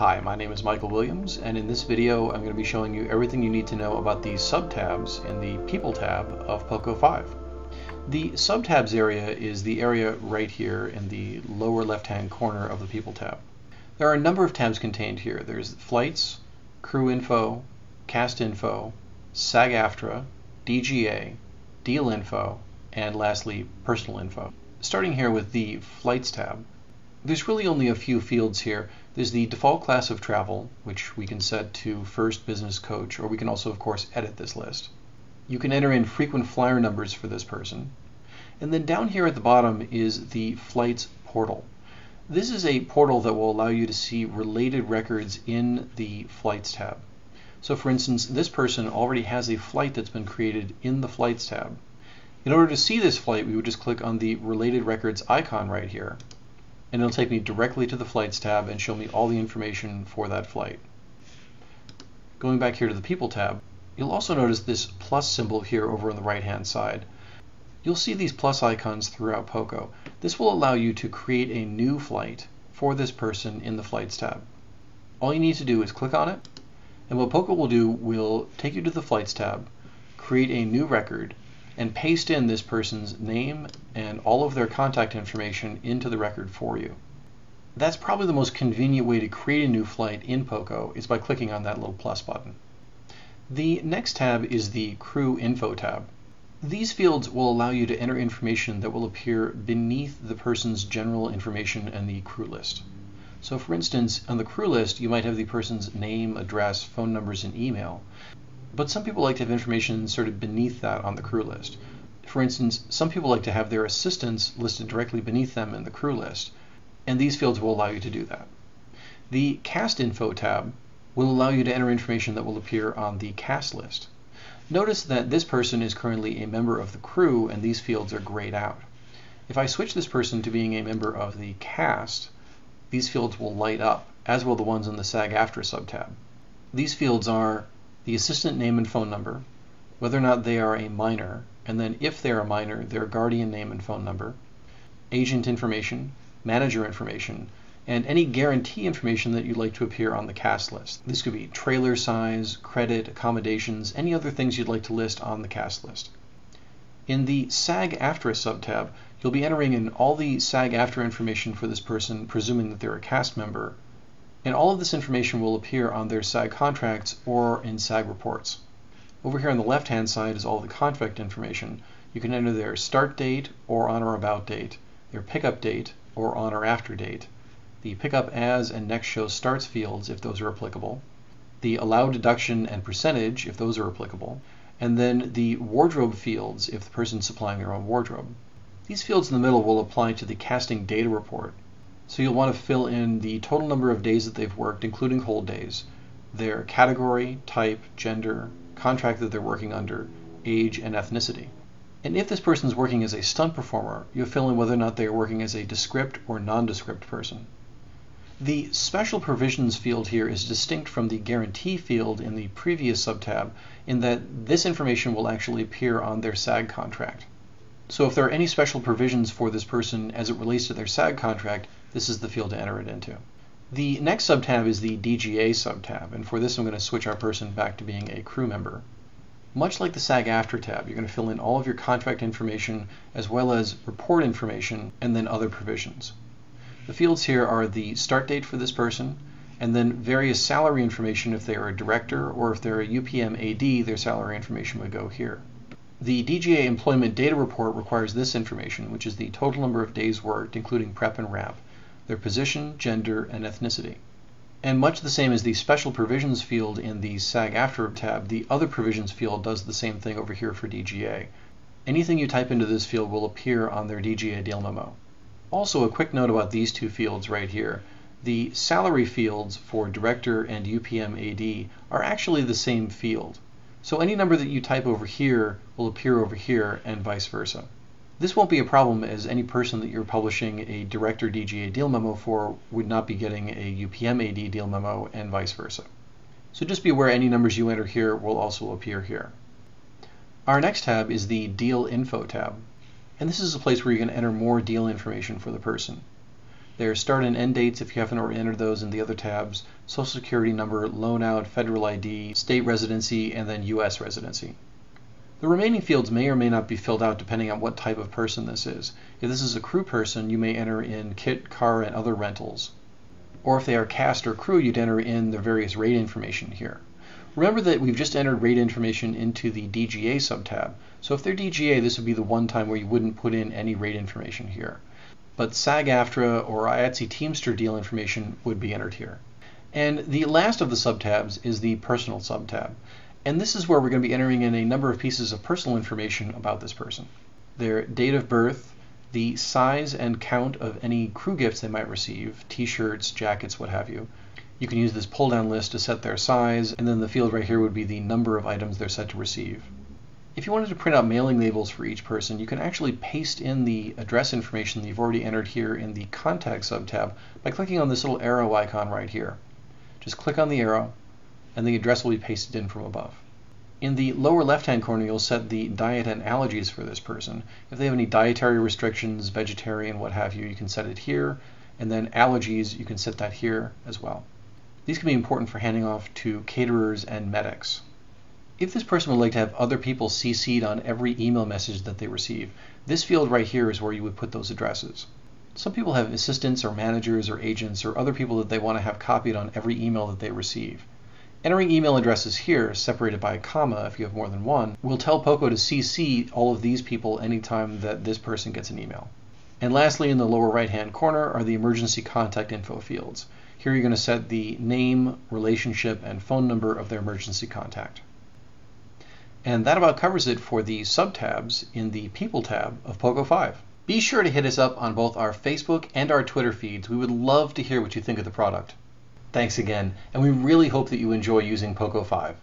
Hi, my name is Michael Williams, and in this video I'm going to be showing you everything you need to know about the subtabs in the People tab of POCO 5. The subtabs area is the area right here in the lower left-hand corner of the People tab. There are a number of tabs contained here. There's flights, crew info, cast info, SAG-AFTRA, DGA, deal info, and lastly, personal info. Starting here with the flights tab, there's really only a few fields here. There's the default class of travel, which we can set to first business coach, or we can also, of course, edit this list. You can enter in frequent flyer numbers for this person. And then down here at the bottom is the flights portal. This is a portal that will allow you to see related records in the flights tab. So for instance, this person already has a flight that's been created in the flights tab. In order to see this flight, we would just click on the related records icon right here, and it'll take me directly to the flights tab and show me all the information for that flight. Going back here to the People tab, you'll also notice this plus symbol here over on the right hand side. You'll see these plus icons throughout POCO. This will allow you to create a new flight for this person in the flights tab. All you need to do is click on it, and what POCO will do will take you to the flights tab, create a new record, and paste in this person's name and all of their contact information into the record for you. That's probably the most convenient way to create a new flight in POCO is by clicking on that little plus button. The next tab is the crew info tab. These fields will allow you to enter information that will appear beneath the person's general information and the crew list. So for instance, on the crew list, you might have the person's name, address, phone numbers, and email. But some people like to have information inserted beneath that on the crew list. For instance, some people like to have their assistants listed directly beneath them in the crew list, and these fields will allow you to do that. The cast info tab will allow you to enter information that will appear on the cast list. Notice that this person is currently a member of the crew, and these fields are grayed out. If I switch this person to being a member of the cast, these fields will light up, as will the ones in the SAG-AFTRA subtab. These fields are the assistant name and phone number, whether or not they are a minor, and then if they're a minor, their guardian name and phone number, agent information, manager information, and any guarantee information that you'd like to appear on the cast list. This could be trailer size, credit, accommodations, any other things you'd like to list on the cast list. In the SAG-AFTRA subtab, you'll be entering in all the SAG-AFTRA information for this person, presuming that they're a cast member, and all of this information will appear on their SAG contracts or in SAG reports. Over here on the left-hand side is all the contract information. You can enter their start date or on or about date, their pickup date or on or after date, the pickup as and next show starts fields if those are applicable, the allowed deduction and percentage if those are applicable, and then the wardrobe fields if the person's supplying their own wardrobe. These fields in the middle will apply to the casting data report. So you'll want to fill in the total number of days that they've worked, including hold days, their category, type, gender, contract that they're working under, age, and ethnicity. And if this person is working as a stunt performer, you'll fill in whether or not they are working as a descript or nondescript person. The special provisions field here is distinct from the guarantee field in the previous subtab in that this information will actually appear on their SAG contract. So if there are any special provisions for this person as it relates to their SAG contract, this is the field to enter it into. The next subtab is the DGA subtab, and for this I'm going to switch our person back to being a crew member. Much like the SAG-AFTRA tab, you're going to fill in all of your contract information as well as report information and then other provisions. The fields here are the start date for this person, and then various salary information if they are a director, or if they're a UPM AD, their salary information would go here. The DGA employment data report requires this information, which is the total number of days worked, including prep and wrap, their position, gender, and ethnicity. And much the same as the special provisions field in the SAG-AFTRA tab, the other provisions field does the same thing over here for DGA. Anything you type into this field will appear on their DGA deal memo. Also, a quick note about these two fields right here. The salary fields for director and UPM AD are actually the same field. So any number that you type over here will appear over here and vice versa. This won't be a problem, as any person that you're publishing a director DGA deal memo for would not be getting a UPM AD deal memo and vice versa. So just be aware any numbers you enter here will also appear here. Our next tab is the deal info tab, and this is a place where you can enter more deal information for the person. their start and end dates if you haven't already entered those in the other tabs, social security number, loan out, federal ID, state residency, and then U.S. residency. The remaining fields may or may not be filled out depending on what type of person this is. If this is a crew person, you may enter in kit, car, and other rentals. Or if they are cast or crew, you'd enter in their various rate information here. Remember that we've just entered rate information into the DGA subtab, so if they're DGA, this would be the one time where you wouldn't put in any rate information here. But SAG-AFTRA or IATSE Teamster deal information would be entered here. And the last of the subtabs is the personal subtab. And this is where we're going to be entering in a number of pieces of personal information about this person. Their date of birth, the size and count of any crew gifts they might receive, t-shirts, jackets, what have you. You can use this pull-down list to set their size, and then the field right here would be the number of items they're set to receive. If you wanted to print out mailing labels for each person, you can actually paste in the address information that you've already entered here in the Contact subtab by clicking on this little arrow icon right here. Just click on the arrow, and the address will be pasted in from above. In the lower left-hand corner, you'll set the diet and allergies for this person. If they have any dietary restrictions, vegetarian, what have you, you can set it here. And then allergies, you can set that here as well. These can be important for handing off to caterers and medics. If this person would like to have other people CC'd on every email message that they receive, this field right here is where you would put those addresses. Some people have assistants or managers or agents or other people that they want to have copied on every email that they receive. Entering email addresses here, separated by a comma if you have more than one, will tell POCO to CC all of these people anytime that this person gets an email. And lastly, in the lower right-hand corner are the emergency contact info fields. Here you're going to set the name, relationship, and phone number of their emergency contact. And that about covers it for the subtabs in the People tab of POCO 5. Be sure to hit us up on both our Facebook and our Twitter feeds. We would love to hear what you think of the product. Thanks again, and we really hope that you enjoy using POCO 5.